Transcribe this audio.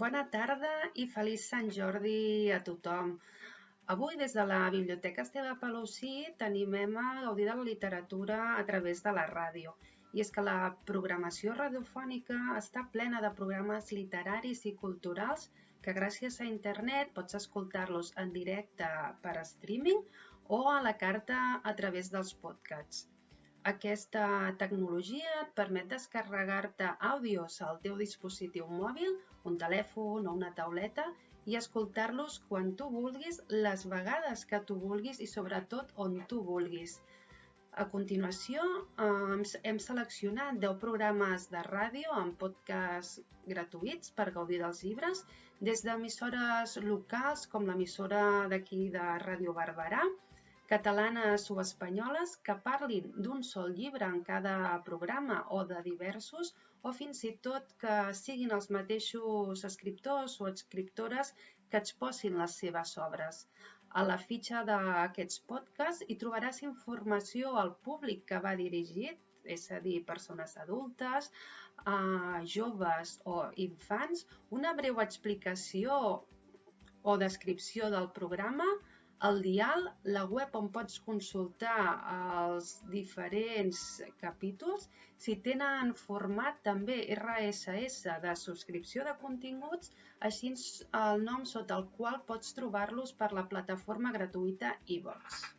Bona tarda i feliç Sant Jordi a tothom. Avui, des de la Biblioteca Esteve Palusí, t'animem a gaudir de la literatura a través de la ràdio. I és que la programació radiofònica està plena de programes literaris i culturals que gràcies a internet pots escoltar-los en directe per streaming o a la carta a través dels podcasts. Aquesta tecnologia et permet descarregar-te àudios al teu dispositiu mòbil, un telèfon o una tauleta i escoltar-los quan tu vulguis, les vegades que tu vulguis i sobretot on tu vulguis. A continuació, hem seleccionat 10 programes de ràdio en podcast gratuïts per gaudir dels llibres, des d'emissores locals com l'emissora d'aquí de Ràdio Barberà, catalanes o espanyoles que parlin d'un sol llibre en cada programa o de diversos, o fins i tot que siguin els mateixos escriptors o escriptores que exposin les seves obres. A la fitxa d'aquests podcasts hi trobaràs informació al públic que va dirigit, és a dir, persones adultes, joves o infants, una breu explicació o descripció del programa, el dial, la web on pots consultar els diferents capítols, si tenen format també RSS de subscripció de continguts, així el nom sota el qual pots trobar-los per la plataforma gratuïta iVoox.